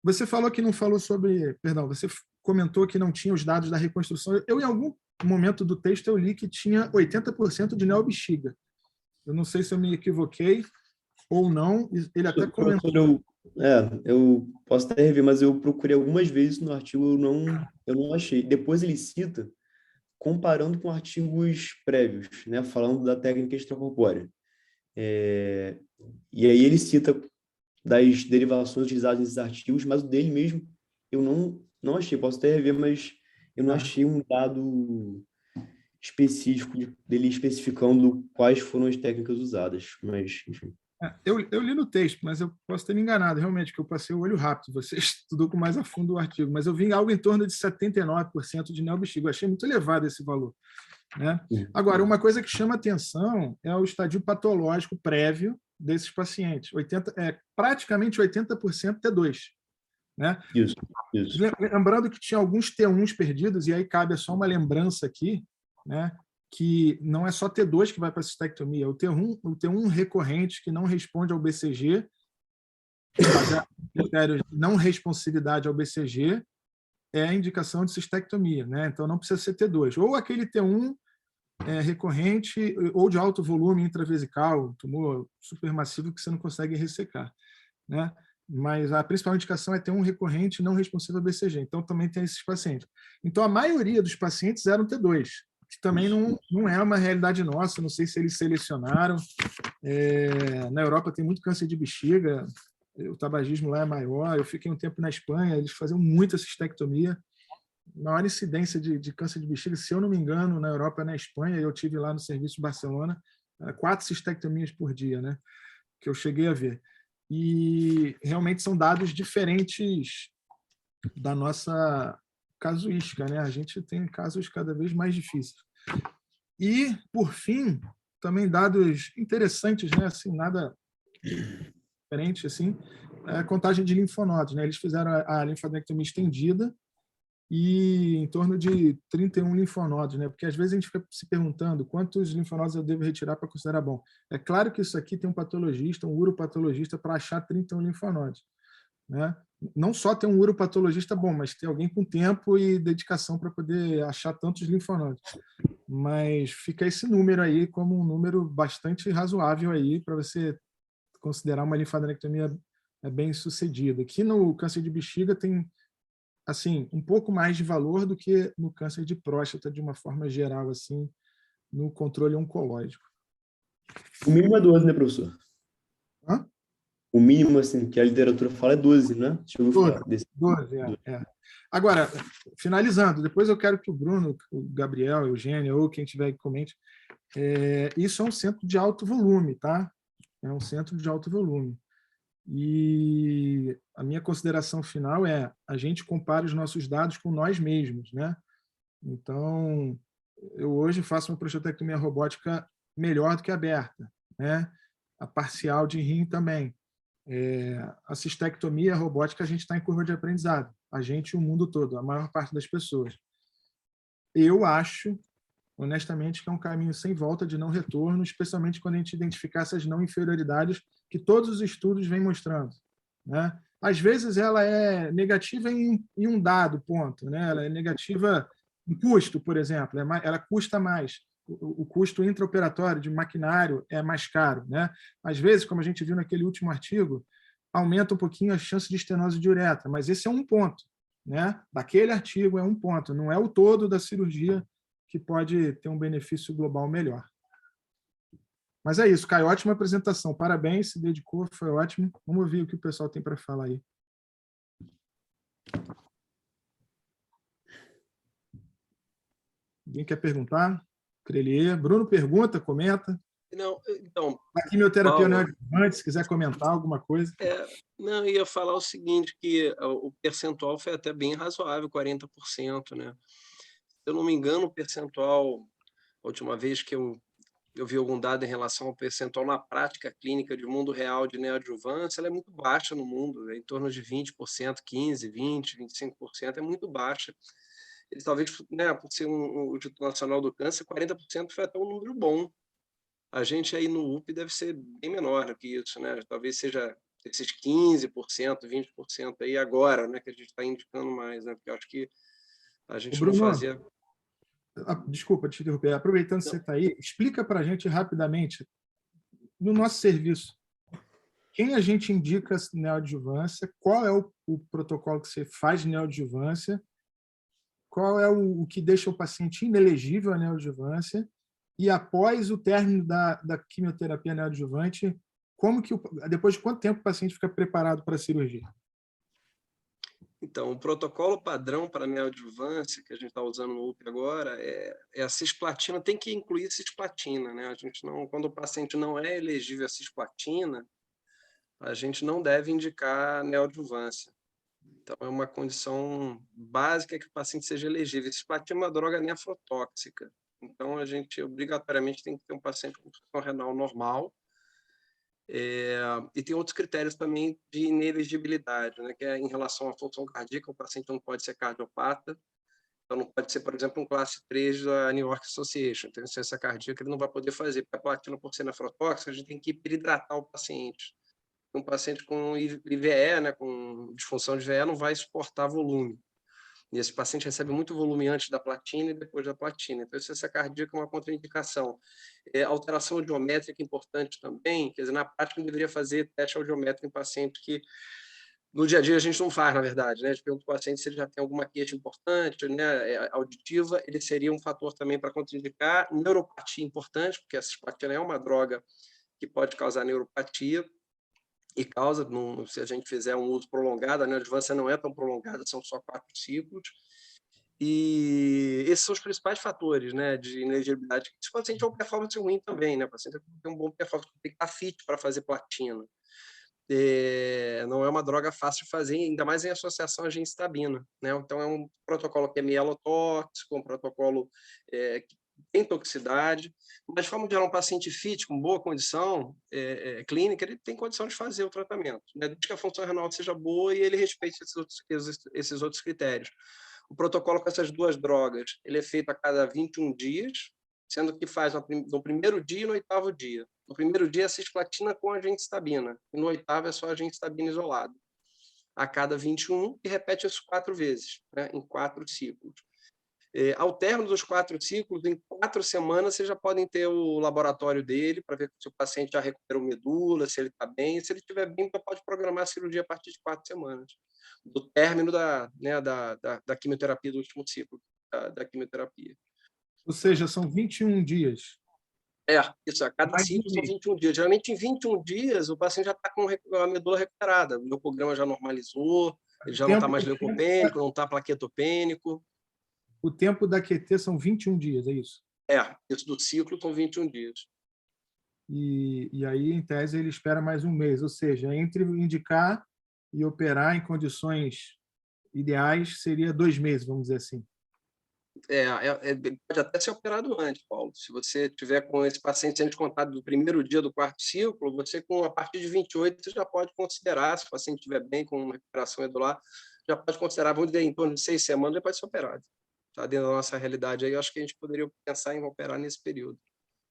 [SPEAKER 2] Você falou que não falou sobre... Perdão, você comentou que não tinha os dados da reconstrução. Eu, em algum momento do texto, eu li que tinha 80% de neobexiga. Eu não sei se eu me equivoquei ou não. Ele até comentou.
[SPEAKER 1] Eu posso até rever, mas eu procurei algumas vezes no artigo, eu não achei. Depois ele cita, comparando com artigos prévios, né, falando da técnica extracorpórea. E aí ele cita das derivações utilizadas nesses artigos, mas o dele mesmo eu não achei. Posso até rever, mas eu não achei um dado específico dele especificando quais foram as técnicas usadas, mas enfim.
[SPEAKER 2] Eu li no texto, mas eu posso ter me enganado, realmente, que eu passei o olho rápido. Você estudou com mais a fundo o artigo, mas eu vi algo em torno de 79% de neobexiga. Eu achei muito elevado esse valor, né? Agora, uma coisa que chama atenção é o estadio patológico prévio desses pacientes. Praticamente 80% T2, né?
[SPEAKER 1] Isso.
[SPEAKER 2] Lembrando que tinha alguns T1s perdidos, e aí cabe só uma lembrança aqui, né? Que não é só T2 que vai para a cistectomia, o T1 recorrente que não responde ao BCG, baseado em critérios de não responsividade ao BCG, é a indicação de cistectomia, né? Então não precisa ser T2. Ou aquele T1 recorrente ou de alto volume intravesical, tumor supermassivo que você não consegue ressecar, né? Mas a principal indicação é ter um recorrente não responsivo ao BCG. Então também tem esses pacientes. Então a maioria dos pacientes eram T2. que também não é uma realidade nossa, não sei se eles selecionaram. Na Europa tem muito câncer de bexiga, o tabagismo lá é maior. Eu fiquei um tempo na Espanha, eles faziam muita cistectomia. Maior incidência de câncer de bexiga, se eu não me engano, na Europa e na Espanha, eu tive lá no serviço de Barcelona, 4 cistectomias por dia, né, que eu cheguei a ver. E realmente são dados diferentes da nossa casuística, né? A gente tem casos cada vez mais difíceis. E, por fim, também dados interessantes, né? Assim, nada diferente, assim, a contagem de linfonodos, né? Eles fizeram a linfadenectomia estendida e em torno de 31 linfonodos, né? Porque às vezes a gente fica se perguntando quantos linfonodos eu devo retirar para considerar bom. É claro que isso aqui tem um patologista, um uropatologista, para achar 31 linfonodos, né? Não só ter um uropatologista bom, mas ter alguém com tempo e dedicação para poder achar tantos linfonodos. Mas fica esse número aí como um número bastante razoável aí para você considerar uma linfadenectomia bem sucedida. Aqui no câncer de bexiga tem assim um pouco mais de valor do que no câncer de próstata de uma forma geral, assim, no controle oncológico.
[SPEAKER 1] O mínimo é 12, né, professor?
[SPEAKER 2] Hã?
[SPEAKER 1] O mínimo, assim, que a literatura fala é 12, né? Deixa eu falar
[SPEAKER 2] 12,
[SPEAKER 1] desse.
[SPEAKER 2] 12, Agora, finalizando, depois eu quero que o Bruno, o Gabriel, o Eugênio, ou quem tiver que comente, isso é um centro de alto volume, tá? É um centro de alto volume. E a minha consideração final é a gente compara os nossos dados com nós mesmos, né? Então, eu hoje faço uma prostatectomia robótica melhor do que a aberta, né? A parcial de rim também. A cistectomia robótica, a gente está em curva de aprendizado. A gente e o mundo todo, a maior parte das pessoas. Eu acho, honestamente, que é um caminho sem volta, de não retorno, especialmente quando a gente identificar essas não inferioridades que todos os estudos vêm mostrando, né? Às vezes ela é negativa em um dado ponto, né? Ela é negativa em custo, por exemplo, ela custa mais. O custo intraoperatório de maquinário é mais caro, né? Às vezes, como a gente viu naquele último artigo, aumenta um pouquinho a chance de estenose de uretra, mas esse é um ponto, né? Daquele artigo é um ponto, não é o todo da cirurgia que pode ter um benefício global melhor. Mas é isso, Caio, ótima apresentação, parabéns, se dedicou, foi ótimo. Vamos ouvir o que o pessoal tem para falar aí. Alguém quer perguntar? Crelier. Bruno pergunta, comenta.
[SPEAKER 3] Não, então,
[SPEAKER 2] a quimioterapia
[SPEAKER 3] Paulo,
[SPEAKER 2] neoadjuvante, se quiser comentar alguma coisa.
[SPEAKER 3] Não, eu ia falar o seguinte, que o percentual foi até bem razoável, 40%, né? Se eu não me engano, o percentual, a última vez que eu vi algum dado em relação ao percentual na prática clínica de mundo real de neoadjuvância, ela é muito baixa no mundo, em torno de 20%, 15%, 20%, 25%, é muito baixa. Ele talvez, né, por ser o Instituto Nacional do Câncer, 40% foi até um número bom. A gente aí no UP deve ser bem menor do que isso, né? Talvez seja esses 15%, 20% aí agora, né, que a gente está indicando mais, né? Porque eu acho que a gente
[SPEAKER 2] Bruno,
[SPEAKER 3] não fazia...
[SPEAKER 2] Desculpa te interromper, aproveitando que você está aí, explica para a gente rapidamente, no nosso serviço, quem a gente indica neoadjuvância, qual é o protocolo que você faz de neoadjuvância, qual é o que deixa o paciente inelegível à neoadjuvância, e após o término da quimioterapia neoadjuvante, depois de quanto tempo o paciente fica preparado para a cirurgia?
[SPEAKER 3] Então, o protocolo padrão para neoadjuvância que a gente está usando no UP agora é a cisplatina, tem que incluir cisplatina, né? A gente não, quando o paciente não é elegível a cisplatina, a gente não deve indicar neoadjuvância. Então, é uma condição básica que o paciente seja elegível. Cisplatina é uma droga nefrotóxica. Então, a gente obrigatoriamente tem que ter um paciente com função renal normal. E tem outros critérios também de inelegibilidade, né, que é em relação à função cardíaca, o paciente não pode ser cardiopata, então não pode ser, por exemplo, um classe 3 da New York Association, tem insuficiência cardíaca, ele não vai poder fazer, porque a platina, por ser nefrotóxica, a gente tem que hiperidratar o paciente. Um paciente com IVE, né, com disfunção de IVE, não vai suportar volume. E esse paciente recebe muito volume antes da platina e depois da platina. Então, insuficiência cardíaca é uma contraindicação. Alteração audiométrica é importante também. Quer dizer, na prática, não deveria fazer teste audiométrico em paciente que No dia a dia a gente não faz, na verdade, né? A gente pergunta para o paciente se ele já tem alguma queixa importante, né, auditiva, ele seria um fator também para contraindicar. Neuropatia importante, porque a cisplatina é uma droga que pode causar neuropatia, e causa, se a gente fizer um uso prolongado, a neoadjuvância não é tão prolongada, são só 4 ciclos. E esses são os principais fatores, né, de inelegibilidade. Se o paciente tem uma performance ruim também, né? O paciente tem um bom performance, tem que estar fit para fazer platina. Não é uma droga fácil de fazer, ainda mais em associação à gencitabina, né? Então, é um protocolo que é mielotóxico, um protocolo que tem toxicidade, mas de forma geral, um paciente fit, com boa condição clínica, ele tem condição de fazer o tratamento, né? Desde que a função renal seja boa e ele respeite esses outros critérios. O protocolo com essas 2 drogas, ele é feito a cada 21 dias, sendo que faz no primeiro dia e no 8º dia. No primeiro dia é a cisplatina com a gencitabina, e no 8º é só a gencitabina isolada. A cada 21, e repete isso 4 vezes, né, em 4 ciclos. Ao término dos 4 ciclos, em 4 semanas, vocês já podem ter o laboratório dele para ver se o paciente já recuperou medula, se ele está bem. Se ele estiver bem, já pode programar a cirurgia a partir de 4 semanas, do término da quimioterapia, do último ciclo da quimioterapia.
[SPEAKER 2] Ou seja, são 21 dias.
[SPEAKER 3] Isso, a cada
[SPEAKER 2] Mais
[SPEAKER 3] ciclo
[SPEAKER 2] um
[SPEAKER 3] são
[SPEAKER 2] mês.
[SPEAKER 3] 21 dias. Geralmente, em 21 dias, o paciente já está com a medula recuperada, o leucograma já normalizou, ele já não está mais leucopênico, não está plaquetopênico.
[SPEAKER 2] O tempo da QT são 21 dias, é isso?
[SPEAKER 3] Isso do ciclo são 21 dias.
[SPEAKER 2] E aí, em tese, ele espera mais um mês. Ou seja, entre indicar e operar em condições ideais, seria 2 meses, vamos dizer assim.
[SPEAKER 3] Pode até ser operado antes, Paulo. Se você tiver com esse paciente sendo contato do primeiro dia do 4º ciclo, você, a partir de 28, você já pode considerar, se o paciente estiver bem com uma recuperação medular, já pode considerar, vamos dizer, em torno de 6 semanas, ele pode ser operado. Está dentro da nossa realidade aí, eu acho que a gente poderia pensar em operar nesse período.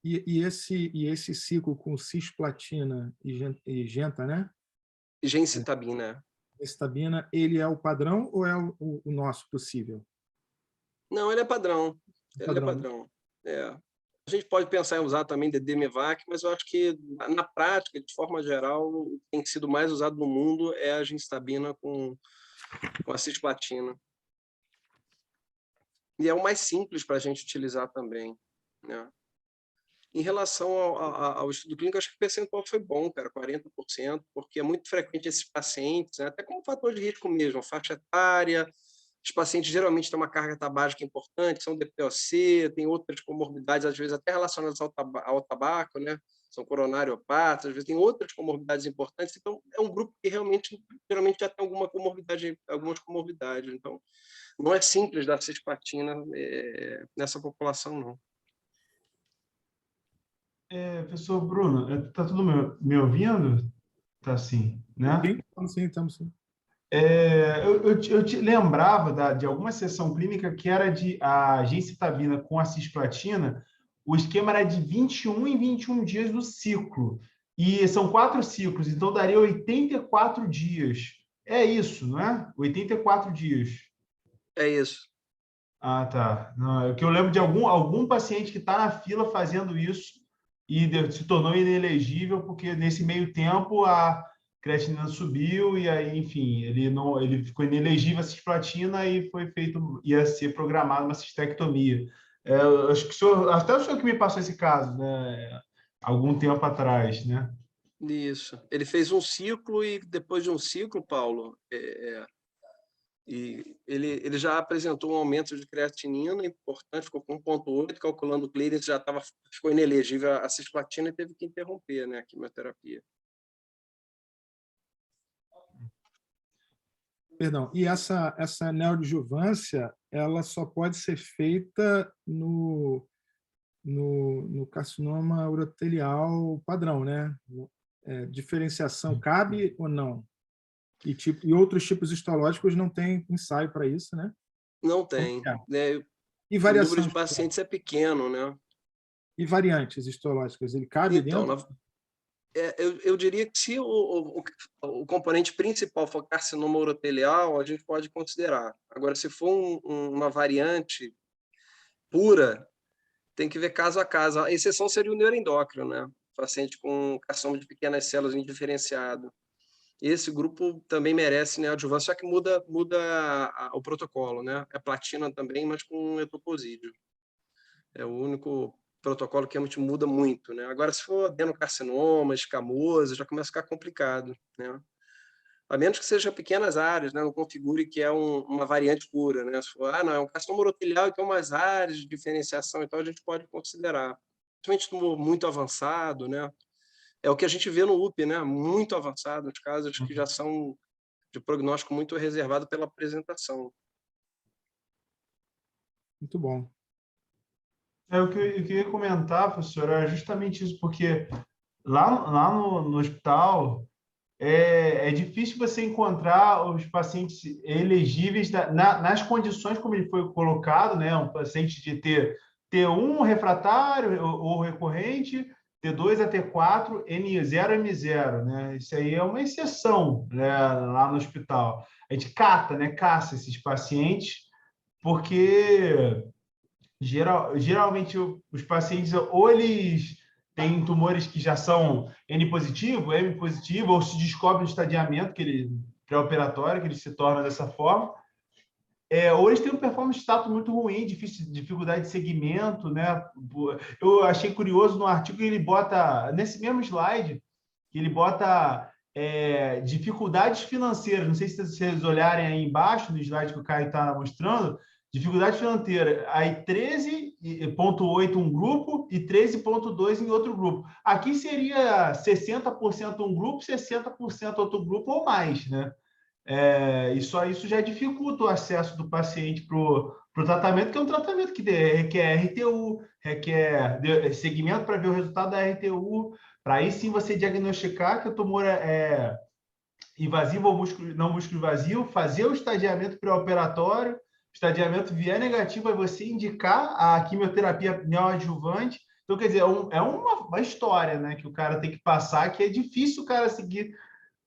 [SPEAKER 2] E esse ciclo com cisplatina e genta, né?
[SPEAKER 3] Gencitabina.
[SPEAKER 2] Gencitabina, ele é o padrão ou é o nosso possível?
[SPEAKER 3] Não, ele é padrão. Ele é
[SPEAKER 2] Padrão, né?
[SPEAKER 3] padrão. A gente pode pensar em usar também DD-MEVAC, mas eu acho que, na prática, de forma geral, o que tem sido mais usado no mundo é a gencitabina com a cisplatina. E é o mais simples para a gente utilizar também, né? Em relação ao estudo clínico, acho que o percentual foi bom, cara, 40%, porque é muito frequente esses pacientes, né, até como fator de risco mesmo, a faixa etária, os pacientes geralmente têm uma carga tabágica importante, são DPOC, tem outras comorbidades, às vezes até relacionadas ao tabaco, né, são coronariopatas, às vezes tem outras comorbidades importantes, então é um grupo que geralmente já tem algumas comorbidades, então não é simples dar cisplatina nessa população, não.
[SPEAKER 4] Professor Bruno, está tudo me ouvindo? Está sim, né?
[SPEAKER 2] Sim, estamos sim.
[SPEAKER 4] Eu te lembrava de alguma sessão clínica que era de a gencitabina com a cisplatina, o esquema era de 21 em 21 dias do ciclo. E são 4 ciclos, então daria 84 dias. É isso, não é? 84 dias.
[SPEAKER 3] É isso.
[SPEAKER 4] Ah, tá. Não, é que eu lembro de algum paciente que está na fila fazendo isso e se tornou inelegível porque nesse meio tempo a creatinina subiu e aí, enfim, ele ficou inelegível a cisplatina e ia ser programada uma cistectomia. Acho que até o senhor que me passou esse caso, né? Algum tempo atrás, né?
[SPEAKER 3] Isso. Ele fez um ciclo e depois de um ciclo, Paulo, e ele já apresentou um aumento de creatinina importante, ficou com 1,8, calculando o clearance, ficou inelegível a cisplatina e teve que interromper, né, a quimioterapia.
[SPEAKER 2] Perdão, e essa neoadjuvância, ela só pode ser feita no carcinoma urotelial padrão, né? Diferenciação cabe ou não? E outros tipos histológicos não tem ensaio para isso, né?
[SPEAKER 3] Não tem. Né?
[SPEAKER 2] E
[SPEAKER 3] O número
[SPEAKER 2] variação
[SPEAKER 3] de pacientes é pequeno, né?
[SPEAKER 2] E variantes histológicas, ele cabe
[SPEAKER 3] então,
[SPEAKER 2] dentro?
[SPEAKER 3] Eu diria que se o componente principal for carcinoma urotelial, a gente pode considerar. Agora, se for uma variante pura, tem que ver caso a caso. A exceção seria o neuroendócrino, né? Paciente com carcinoma de pequenas células indiferenciado. esse grupo também merece neoadjuvância, só que muda o protocolo, né? É platina também, mas com etoposídeo. É o único protocolo que a gente muda muito, né? Agora, se for adenocarcinoma, escamoso, já começa a ficar complicado, né? A menos que seja pequenas áreas, né? Não configure que é uma variante pura, né? Se for, não, é um carcinoma urotelial e tem umas áreas de diferenciação, então a gente pode considerar. Principalmente tumor muito avançado, né? É o que a gente vê no UP, né? Muito avançado, os casos que já são de prognóstico muito reservado pela apresentação.
[SPEAKER 2] Muito bom.
[SPEAKER 4] O que eu queria comentar, professor, era justamente isso, porque lá no hospital é difícil você encontrar os pacientes elegíveis nas condições como ele foi colocado, né? Um paciente de T1 refratário ou recorrente, T2 a T4, N0, M0, né? Isso aí é uma exceção, né, lá no hospital. A gente caça esses pacientes, porque geralmente os pacientes ou eles têm tumores que já são N positivo, M positivo, ou se descobre no estadiamento pré-operatório, que eles se tornam dessa forma, ou eles têm um performance status muito ruim, dificuldade de segmento, né? Eu achei curioso no artigo que ele bota, nesse mesmo slide, que ele bota dificuldades financeiras. Não sei se vocês olharem aí embaixo, no slide que o Caio está mostrando, dificuldade financeira, aí 13,8 um grupo e 13,2 em outro grupo. Aqui seria 60% um grupo, 60% outro grupo ou mais, né? Isso já dificulta o acesso do paciente para o tratamento, que é um tratamento que requer RTU, requer segmento para ver o resultado da RTU, para aí sim você diagnosticar que o tumor é invasivo ou não músculo invasivo, fazer o estadiamento pré-operatório, estadiamento vier negativo, aí você indicar a quimioterapia neoadjuvante. Então, quer dizer, é uma história, né, que o cara tem que passar, que é difícil o cara seguir,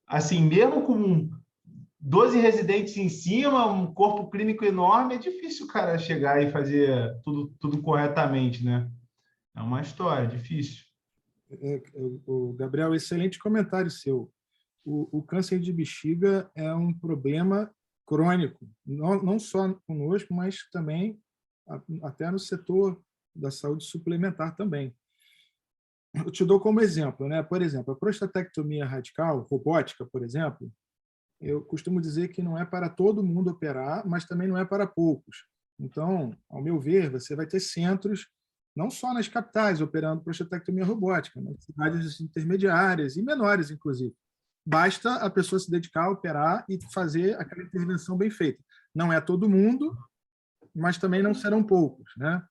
[SPEAKER 4] assim, mesmo com 12 residentes em cima, um corpo clínico enorme, é difícil o cara chegar e fazer tudo corretamente, né? É uma história difícil.
[SPEAKER 2] O Gabriel, excelente comentário seu. O câncer de bexiga é um problema crônico, não só conosco, mas também até no setor da saúde suplementar também. Eu te dou como exemplo, né? Por exemplo, a prostatectomia radical, robótica, por exemplo, eu costumo dizer que não é para todo mundo operar, mas também não é para poucos. Então, ao meu ver, você vai ter centros, não só nas capitais, operando prostatectomia robótica, nas cidades intermediárias e menores, inclusive. Basta a pessoa se dedicar a operar e fazer aquela intervenção bem feita. Não é todo mundo, mas também não serão poucos, né?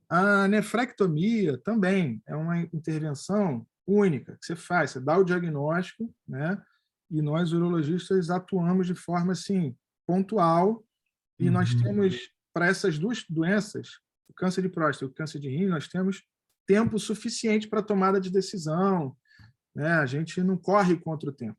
[SPEAKER 2] A nefrectomia também é uma intervenção única que você faz, você dá o diagnóstico, né? E nós, urologistas, atuamos de forma assim, pontual, e nós temos, para essas duas doenças, o câncer de próstata e o câncer de rim, nós temos tempo suficiente para tomada de decisão, né? A gente não corre contra o tempo.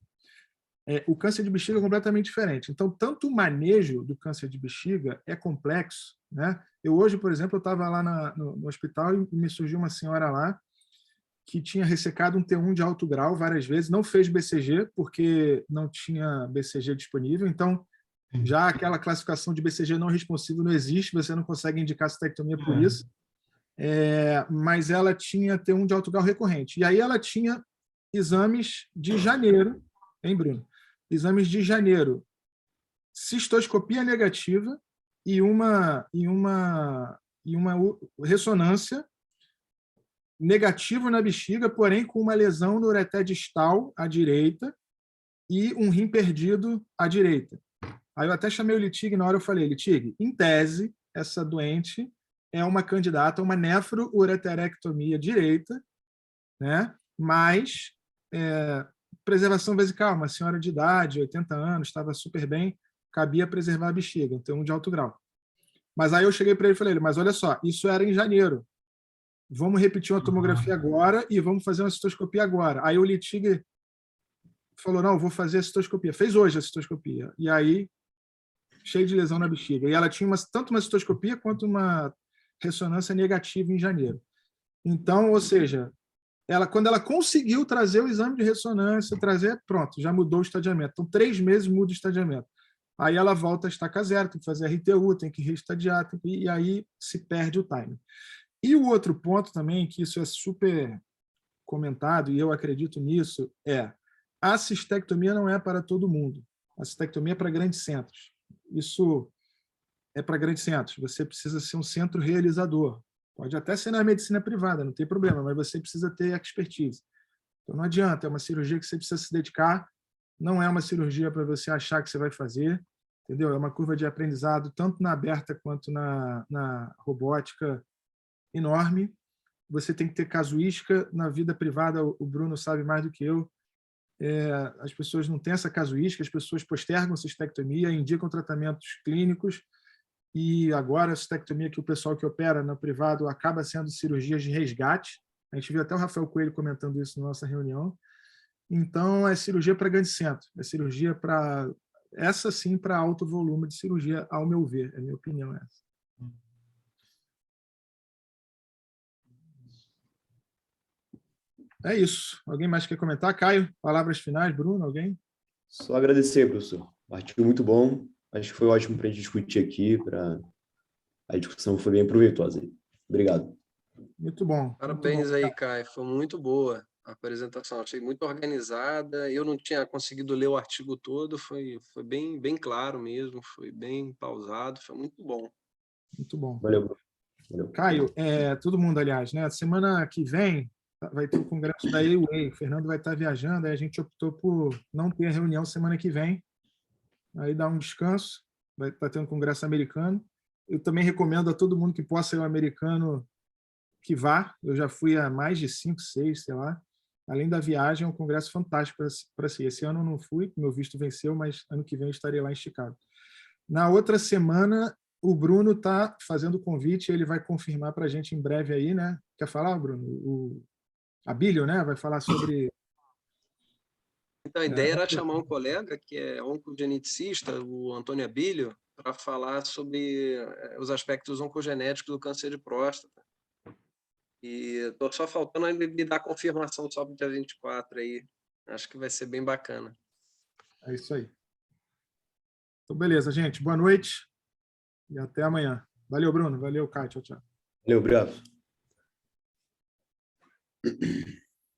[SPEAKER 2] O câncer de bexiga é completamente diferente. Então, tanto o manejo do câncer de bexiga é complexo, né? Eu hoje, por exemplo, eu estava lá no hospital e me surgiu uma senhora lá que tinha ressecado um T1 de alto grau várias vezes, não fez BCG porque não tinha BCG disponível, então já aquela classificação de BCG não responsivo não existe, você não consegue indicar cistectomia por isso, mas ela tinha T1 de alto grau recorrente. E aí ela tinha exames de janeiro, hein, Bruno? Exames de janeiro, cistoscopia negativa e uma ressonância negativo na bexiga, porém com uma lesão no ureter distal à direita e um rim perdido à direita. Aí eu até chamei o Litig, na hora eu falei, Litig, em tese, essa doente é uma candidata a uma nefroureterectomia direita, né? Mas preservação vesical, uma senhora de idade, 80 anos, estava super bem, cabia preservar a bexiga, então um de alto grau. Mas aí eu cheguei para ele e falei, mas olha só, isso era em janeiro. Vamos repetir uma tomografia agora e vamos fazer uma cistoscopia agora. Aí o Litig falou, não, vou fazer a cistoscopia. Fez hoje a cistoscopia. E aí, cheio de lesão na bexiga. E ela tinha tanto uma cistoscopia quanto uma ressonância negativa em janeiro. Então, ou seja, quando ela conseguiu trazer o exame de ressonância, pronto, já mudou o estadiamento. Então, 3 meses muda o estadiamento. Aí ela volta a estaca zero, tem que fazer RTU, tem que reestadiar, e aí se perde o time. E o outro ponto também, que isso é super comentado, e eu acredito nisso, a cistectomia não é para todo mundo. A cistectomia é para grandes centros. Isso é para grandes centros. Você precisa ser um centro realizador. Pode até ser na medicina privada, não tem problema, mas você precisa ter expertise. Então não adianta, é uma cirurgia que você precisa se dedicar, não é uma cirurgia para você achar que você vai fazer, entendeu? É uma curva de aprendizado, tanto na aberta quanto na robótica, enorme. Você tem que ter casuística na vida privada, o Bruno sabe mais do que eu. As pessoas não têm essa casuística, as pessoas postergam a cistectomia, indicam tratamentos clínicos, e agora a cistectomia que o pessoal que opera no privado acaba sendo cirurgias de resgate. A gente viu até o Rafael Coelho comentando isso na nossa reunião. Então, é cirurgia para grande centro, é cirurgia para... Essa sim para alto volume de cirurgia, ao meu ver, é a minha opinião essa. É isso. Alguém mais quer comentar? Caio, palavras finais. Bruno, alguém?
[SPEAKER 1] Só agradecer, professor. Artigo muito bom. Acho que foi ótimo para a gente discutir aqui. A discussão foi bem proveitosa. Obrigado.
[SPEAKER 2] Muito bom.
[SPEAKER 3] Parabéns
[SPEAKER 2] muito bom.
[SPEAKER 3] aí, Caio. Foi muito boa a apresentação. Achei muito organizada. Eu não tinha conseguido ler o artigo todo. Foi bem claro mesmo. Foi bem pausado. Foi muito bom.
[SPEAKER 2] Muito bom.
[SPEAKER 1] Valeu.
[SPEAKER 2] Caio, todo mundo, aliás, né? Semana que vem vai ter o congresso da AWA. O Fernando vai estar viajando, aí a gente optou por não ter a reunião semana que vem. Aí dá um descanso, vai estar tendo um congresso americano. Eu também recomendo a todo mundo que possa ir ao americano que vá. Eu já fui a mais de 5, 6, sei lá. Além da viagem, é um congresso fantástico para si. Esse ano eu não fui, meu visto venceu, mas ano que vem eu estarei lá em Chicago. Na outra semana, o Bruno está fazendo o convite, ele vai confirmar para a gente em breve aí, né? Quer falar, Bruno? O Abílio, né? Vai falar sobre...
[SPEAKER 3] Então, a ideia era chamar um colega que é oncogeneticista, o Antônio Abílio, para falar sobre os aspectos oncogenéticos do câncer de próstata. E estou só faltando ele me dar confirmação só para o dia 24 aí. Acho que vai ser bem bacana.
[SPEAKER 2] É isso aí. Então, beleza, gente. Boa noite e até amanhã. Valeu, Bruno. Valeu, Caio. Tchau, tchau.
[SPEAKER 1] Valeu, obrigado.